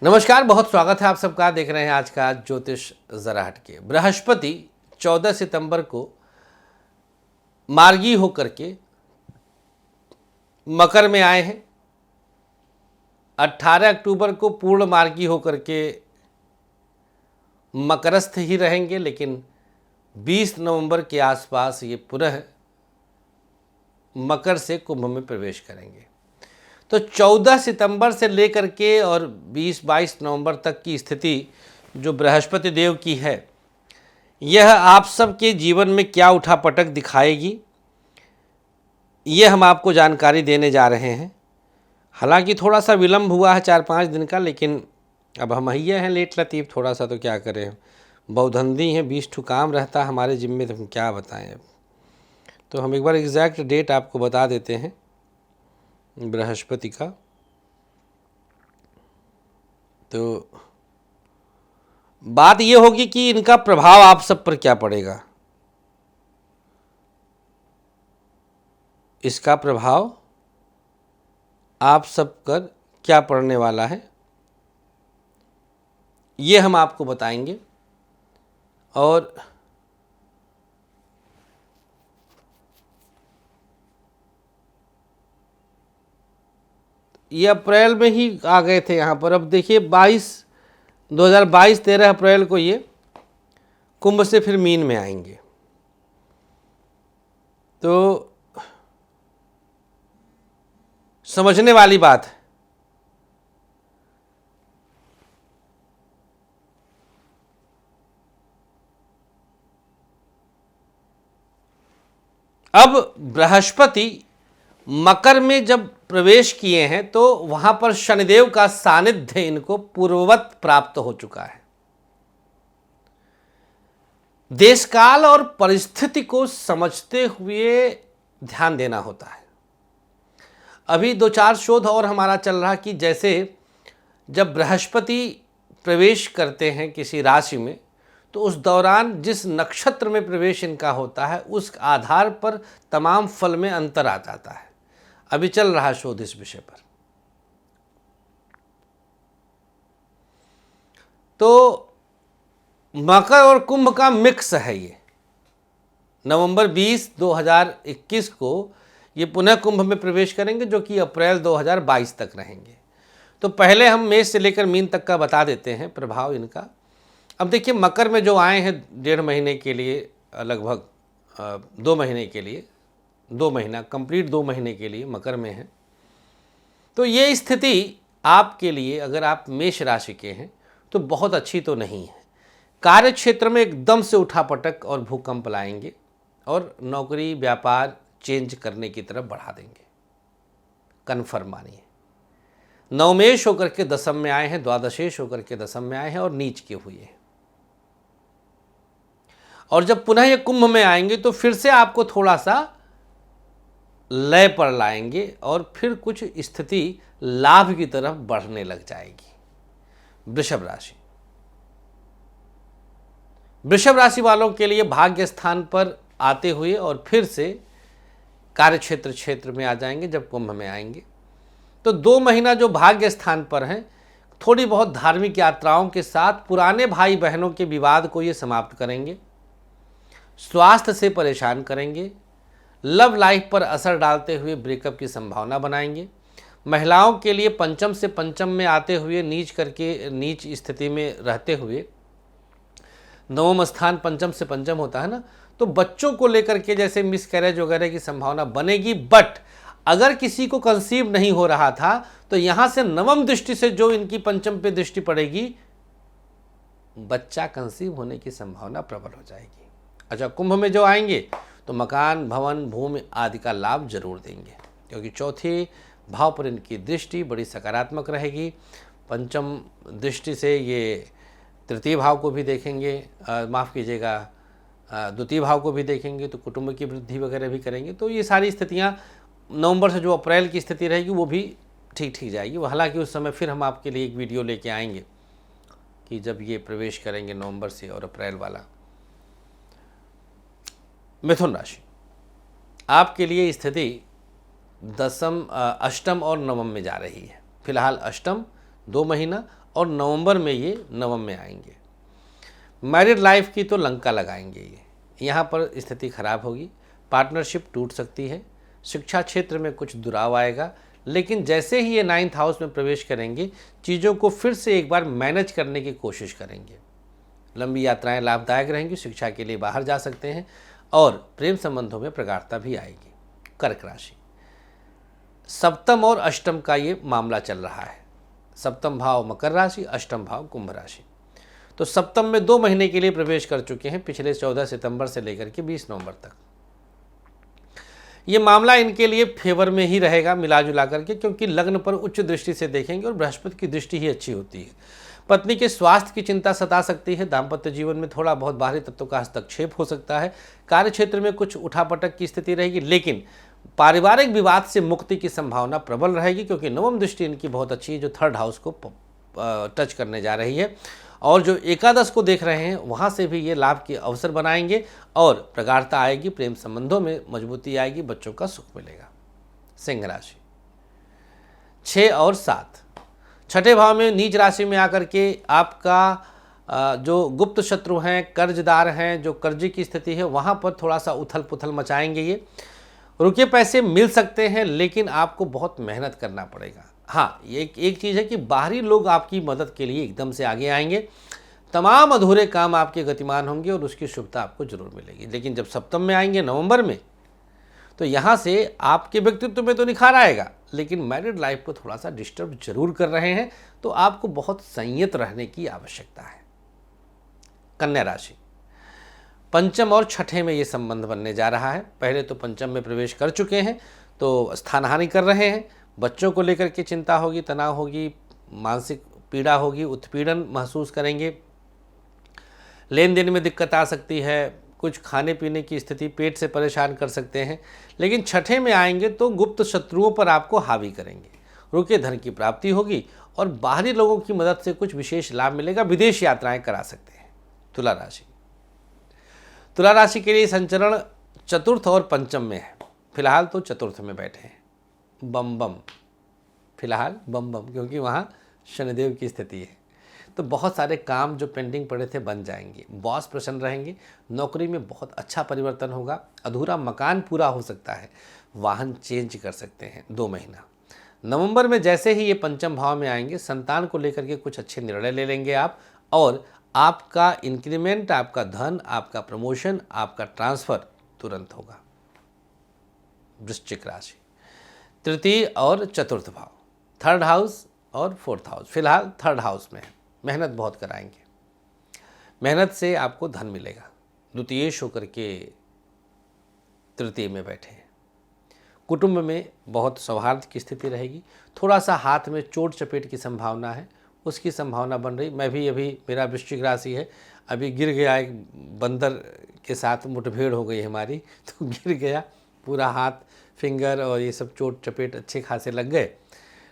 नमस्कार, बहुत स्वागत है आप सबका। देख रहे हैं आज का ज्योतिष जरा हटके। बृहस्पति 14 सितंबर को मार्गी होकर के मकर में आए हैं। 18 अक्टूबर को पूर्ण मार्गी होकर के मकरस्थ ही रहेंगे, लेकिन 20 नवंबर के आसपास ये पुनः मकर से कुंभ में प्रवेश करेंगे। तो 14 सितंबर से लेकर के और 20-22 नवंबर तक की स्थिति जो बृहस्पति देव की है, यह आप सबके जीवन में क्या उठापटक दिखाएगी, ये हम आपको जानकारी देने जा रहे हैं। हालांकि थोड़ा सा विलंब हुआ है 4-5 दिन का, लेकिन अब हम ही हैं लेट लतीफ़ थोड़ा सा, तो क्या करें, बहुधंधी हैं, 20 ठू काम रहता है हमारे जिम्मे, तो हम क्या बताएं। अब तो हम एक बार एग्जैक्ट डेट आपको बता देते हैं बृहस्पति का। तो बात यह होगी कि इनका प्रभाव आप सब पर क्या पड़ेगा। इसका प्रभाव आप सब पर क्या पड़ने वाला है, ये हम आपको बताएंगे। और ये अप्रैल में ही आ गए थे यहाँ पर। अब देखिए 2022 13 अप्रैल को ये कुंभ से फिर मीन में आएंगे। तो समझने वाली बात है। अब बृहस्पति मकर में जब प्रवेश किए हैं तो वहां पर शनिदेव का सानिध्य इनको पूर्ववत प्राप्त हो चुका है। देशकाल और परिस्थिति को समझते हुए ध्यान देना होता है। अभी 2-4 शोध और हमारा चल रहा कि जैसे जब बृहस्पति प्रवेश करते हैं किसी राशि में, तो उस दौरान जिस नक्षत्र में प्रवेश इनका होता है उस आधार पर तमाम फल में अंतर आ जाता है। अभी चल रहा शोध इस विषय पर। तो मकर और कुंभ का मिक्स है ये। नवंबर 20 2021 को ये पुनः कुंभ में प्रवेश करेंगे, जो कि अप्रैल 2022 तक रहेंगे। तो पहले हम मेष से लेकर मीन तक का बता देते हैं प्रभाव इनका। अब देखिए, मकर में जो आए हैं 1.5 महीने के लिए, लगभग 2 महीने के लिए, 2 महीना कंप्लीट 2 महीने के लिए मकर में है। तो ये स्थिति आपके लिए, अगर आप मेष राशि के हैं, तो बहुत अच्छी तो नहीं है। कार्य क्षेत्र में एकदम से उठापटक और भूकंप लाएंगे और नौकरी व्यापार चेंज करने की तरफ बढ़ा देंगे, कन्फर्म मानिए। नवमेश होकर के दशम में आए हैं, द्वादशेश होकर के दशम में आए हैं और नीच के हुए हैं। और जब पुनः ये कुंभ में आएंगे तो फिर से आपको थोड़ा सा लय पर लाएंगे और फिर कुछ स्थिति लाभ की तरफ बढ़ने लग जाएगी। वृषभ राशि, वृषभ राशि वालों के लिए भाग्य स्थान पर आते हुए और फिर से कार्य क्षेत्र में आ जाएंगे जब कुंभ में आएंगे। तो 2 महीना जो भाग्य स्थान पर हैं, थोड़ी बहुत धार्मिक यात्राओं के साथ पुराने भाई बहनों के विवाद को ये समाप्त करेंगे। स्वास्थ्य से परेशान करेंगे। लव लाइफ पर असर डालते हुए ब्रेकअप की संभावना बनाएंगे। महिलाओं के लिए पंचम से पंचम में आते हुए नीच स्थिति में रहते हुए, नवम स्थान पंचम से पंचम होता है ना, तो बच्चों को लेकर के जैसे मिसकैरेज वगैरह की संभावना बनेगी। बट अगर किसी को कंसीव नहीं हो रहा था तो यहां से नवम दृष्टि से जो इनकी पंचम पे दृष्टि पड़ेगी, बच्चा कंसीव होने की संभावना प्रबल हो जाएगी। अच्छा, कुंभ में जो आएंगे तो मकान भवन भूमि आदि का लाभ जरूर देंगे, क्योंकि चौथे भाव पर इनकी दृष्टि बड़ी सकारात्मक रहेगी। पंचम दृष्टि से ये तृतीय भाव को भी देखेंगे, माफ़ कीजिएगा, द्वितीय भाव को भी देखेंगे, तो कुटुंब की वृद्धि वगैरह भी करेंगे। तो ये सारी स्थितियाँ नवंबर से जो अप्रैल की स्थिति रहेगी वो भी ठीक जाएगी। हालांकि उस समय फिर हम आपके लिए एक वीडियो लेके आएंगे कि जब ये प्रवेश करेंगे नवंबर से और अप्रैल वाला। मिथुन राशि, आपके लिए स्थिति अष्टम और नवम में जा रही है। फिलहाल अष्टम 2 महीना और नवंबर में ये नवम में आएंगे। मैरिड लाइफ की तो लंका लगाएंगे ये, यहाँ पर स्थिति खराब होगी, पार्टनरशिप टूट सकती है, शिक्षा क्षेत्र में कुछ दुराव आएगा, लेकिन जैसे ही ये 9th हाउस में प्रवेश करेंगे चीज़ों को फिर से एक बार मैनेज करने की कोशिश करेंगे। लंबी यात्राएं लाभदायक रहेंगी, शिक्षा के लिए बाहर जा सकते हैं और प्रेम संबंधों में प्रगाढ़ता भी आएगी। कर्क राशि, सप्तम और अष्टम का ये मामला चल रहा है। सप्तम भाव मकर राशि, अष्टम भाव कुंभ राशि। तो सप्तम में 2 महीने के लिए प्रवेश कर चुके हैं, पिछले 14 सितंबर से लेकर के 20 नवंबर तक। ये मामला इनके लिए फेवर में ही रहेगा मिला जुला करके, क्योंकि लग्न पर उच्च दृष्टि से देखेंगे और बृहस्पति की दृष्टि ही अच्छी होती है। पत्नी के स्वास्थ्य की चिंता सता सकती है, दाम्पत्य जीवन में थोड़ा बहुत बाहरी तत्वों का हस्तक्षेप हो सकता है, कार्य क्षेत्र में कुछ उठापटक की स्थिति रहेगी, लेकिन पारिवारिक विवाद से मुक्ति की संभावना प्रबल रहेगी, क्योंकि नवम दृष्टि इनकी बहुत अच्छी है जो 3rd हाउस को टच करने जा रही है, और जो एकादश को देख रहे हैं वहाँ से भी ये लाभ के अवसर बनाएंगे और प्रगाढ़ता आएगी, प्रेम संबंधों में मजबूती आएगी, बच्चों का सुख मिलेगा। सिंह राशि, 6 और 7 छठे भाव में नीच राशि में आकर के आपका जो गुप्त शत्रु हैं, कर्जदार हैं, जो कर्जे की स्थिति है वहाँ पर थोड़ा सा उथल पुथल मचाएंगे। ये रुके पैसे मिल सकते हैं, लेकिन आपको बहुत मेहनत करना पड़ेगा। हाँ, ये एक चीज़ है कि बाहरी लोग आपकी मदद के लिए एकदम से आगे आएंगे, तमाम अधूरे काम आपके गतिमान होंगे और उसकी शुभता आपको जरूर मिलेगी। लेकिन जब सप्तम में आएंगे नवंबर में, तो यहाँ से आपके व्यक्तित्व में तो निखार आएगा, लेकिन मैरिड लाइफ को थोड़ा सा डिस्टर्ब जरूर कर रहे हैं, तो आपको बहुत संयत रहने की आवश्यकता है। कन्या राशि, पंचम और छठे में ये संबंध बनने जा रहा है। पहले तो पंचम में प्रवेश कर चुके हैं तो स्थान हानि कर रहे हैं, बच्चों को लेकर के चिंता होगी, तनाव होगी, मानसिक पीड़ा होगी, उत्पीड़न महसूस करेंगे, लेन देन में दिक्कत आ सकती है, कुछ खाने पीने की स्थिति, पेट से परेशान कर सकते हैं। लेकिन छठे में आएंगे तो गुप्त शत्रुओं पर आपको हावी करेंगे, रुके धन की प्राप्ति होगी और बाहरी लोगों की मदद से कुछ विशेष लाभ मिलेगा, विदेश यात्राएं करा सकते हैं। तुला राशि, तुला राशि के लिए संचरण चतुर्थ और पंचम में है, फिलहाल तो चतुर्थ में बैठे हैं। बम बम, फिलहाल बम बम, क्योंकि वहाँ शनिदेव की स्थिति है, तो बहुत सारे काम जो पेंडिंग पड़े थे बन जाएंगे, बॉस प्रसन्न रहेंगे, नौकरी में बहुत अच्छा परिवर्तन होगा, अधूरा मकान पूरा हो सकता है, वाहन चेंज कर सकते हैं 2 महीना। नवंबर में जैसे ही ये पंचम भाव में आएंगे, संतान को लेकर के कुछ अच्छे निर्णय ले लेंगे आप, और आपका इंक्रीमेंट, आपका धन, आपका प्रमोशन, आपका ट्रांसफर तुरंत होगा। वृश्चिक राशि, तृतीय और चतुर्थ भाव, 3rd हाउस और 4th हाउस, फिलहाल 3rd हाउस में है, मेहनत बहुत कराएंगे, मेहनत से आपको धन मिलेगा। द्वितीयेश होकर के तृतीय में बैठे हैं। कुटुंब में बहुत सौहार्द की स्थिति रहेगी, थोड़ा सा हाथ में चोट चपेट की संभावना है, उसकी संभावना बन रही। मैं भी अभी, मेरा वृश्चिक राशि है, अभी गिर गया, एक बंदर के साथ मुठभेड़ हो गई हमारी, तो गिर गया, पूरा हाथ, फिंगर और ये सब चोट चपेट अच्छे खासे लग गए,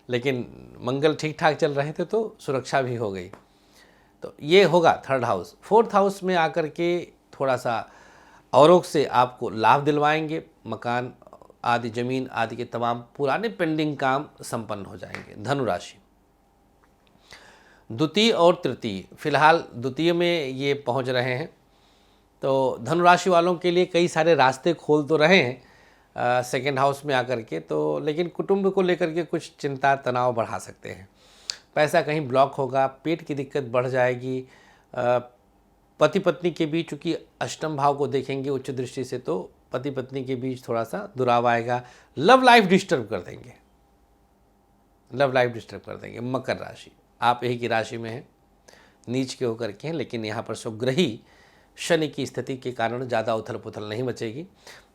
लेकिन मंगल ठीक ठाक चल रहे थे तो सुरक्षा भी हो गई। तो ये होगा 3rd हाउस। 4th हाउस में आकर के थोड़ा सा औरों से आपको लाभ दिलवाएंगे, मकान आदि, जमीन आदि के तमाम पुराने पेंडिंग काम संपन्न हो जाएंगे। धनु राशि, द्वितीय और तृतीय, फिलहाल द्वितीय में ये पहुंच रहे हैं, तो धनु राशि वालों के लिए कई सारे रास्ते खोल तो रहे हैं 2nd हाउस में आकर के, तो लेकिन कुटुंब को लेकर के कुछ चिंता तनाव बढ़ा सकते हैं, पैसा कहीं ब्लॉक होगा, पेट की दिक्कत बढ़ जाएगी, पति पत्नी के बीच, चूँकि अष्टम भाव को देखेंगे उच्च दृष्टि से, तो पति पत्नी के बीच थोड़ा सा दुराव आएगा, लव लाइफ डिस्टर्ब कर देंगे, लव लाइफ डिस्टर्ब कर देंगे। मकर राशि, आप यही की राशि में हैं, नीच के होकर के हैं, लेकिन यहाँ पर स्वग्रही शनि की स्थिति के कारण ज़्यादा उथल पुथल नहीं मचेगी,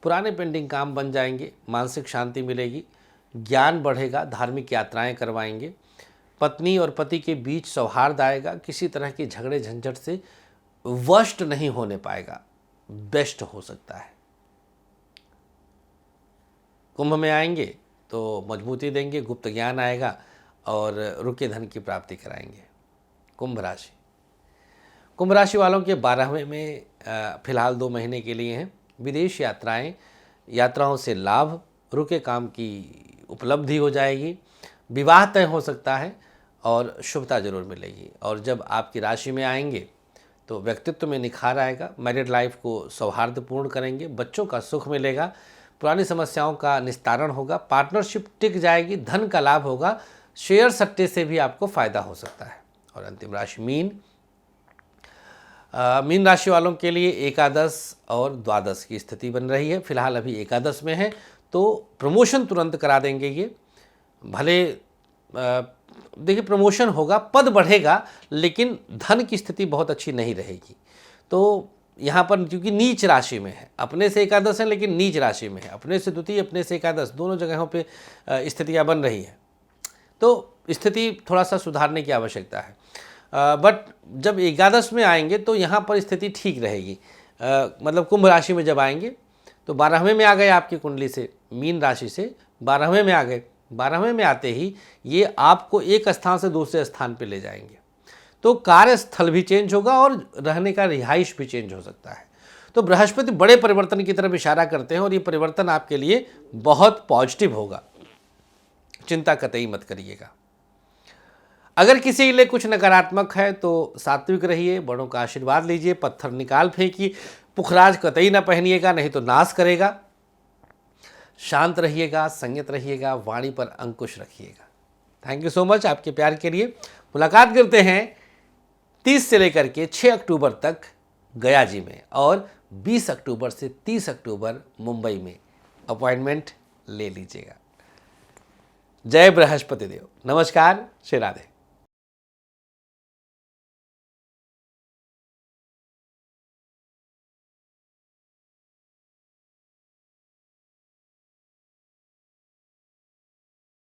पुराने पेंडिंग काम बन जाएंगे, मानसिक शांति मिलेगी, ज्ञान बढ़ेगा, धार्मिक यात्राएं करवाएंगे, पत्नी और पति के बीच सौहार्द आएगा, किसी तरह की झगड़े झंझट से वर्स्ट नहीं होने पाएगा, बेस्ट हो सकता है। कुंभ में आएंगे तो मजबूती देंगे, गुप्त ज्ञान आएगा और रुके धन की प्राप्ति कराएंगे। कुंभ राशि, कुंभ राशि वालों के 12वें में फिलहाल 2 महीने के लिए हैं, विदेश यात्राएं, यात्राओं से लाभ, रुके काम की उपलब्धि हो जाएगी, विवाह तय हो सकता है और शुभता जरूर मिलेगी। और जब आपकी राशि में आएंगे तो व्यक्तित्व में निखार आएगा, मैरिड लाइफ को सौहार्दपूर्ण करेंगे, बच्चों का सुख मिलेगा, पुरानी समस्याओं का निस्तारण होगा, पार्टनरशिप टिक जाएगी, धन का लाभ होगा, शेयर सट्टे से भी आपको फायदा हो सकता है। और अंतिम राशि मीन राशि वालों के लिए एकादश और द्वादश की स्थिति बन रही है। फिलहाल अभी एकादश में है तो प्रमोशन तुरंत करा देंगे ये। भले देखिए प्रमोशन होगा, पद बढ़ेगा, लेकिन धन की स्थिति बहुत अच्छी नहीं रहेगी। तो यहाँ पर क्योंकि नीच राशि में है, अपने से एकादश है लेकिन नीच राशि में है, अपने से द्वितीय अपने से एकादश दोनों जगहों पे स्थितियाँ बन रही हैं, तो स्थिति थोड़ा सा सुधारने की आवश्यकता है। बट जब एकादश में आएंगे तो यहाँ पर स्थिति ठीक रहेगी। मतलब कुंभ राशि में जब आएंगे तो 12वें में आ गए, आपकी कुंडली से मीन राशि से 12वें में आ गए। 12वें में आते ही ये आपको एक स्थान से दूसरे स्थान पे ले जाएंगे, तो कार्यस्थल भी चेंज होगा और रहने का रिहाइश भी चेंज हो सकता है। तो बृहस्पति बड़े परिवर्तन की तरफ इशारा करते हैं और ये परिवर्तन आपके लिए बहुत पॉजिटिव होगा, चिंता कतई मत करिएगा। अगर किसी के लिए कुछ नकारात्मक है तो सात्विक रहिए, बड़ों का आशीर्वाद लीजिए, पत्थर निकाल फेंकिए, पुखराज कतई ना पहनिएगा, नहीं तो नाश करेगा। शांत रहिएगा, संयत रहिएगा, वाणी पर अंकुश रखिएगा। थैंक यू सो मच आपके प्यार के लिए। मुलाकात करते हैं 30 से लेकर के 6 अक्टूबर तक गया जी में और 20 अक्टूबर से 30 अक्टूबर मुंबई में। अपॉइंटमेंट ले लीजिएगा। जय बृहस्पति देव। नमस्कार, श्री राधे।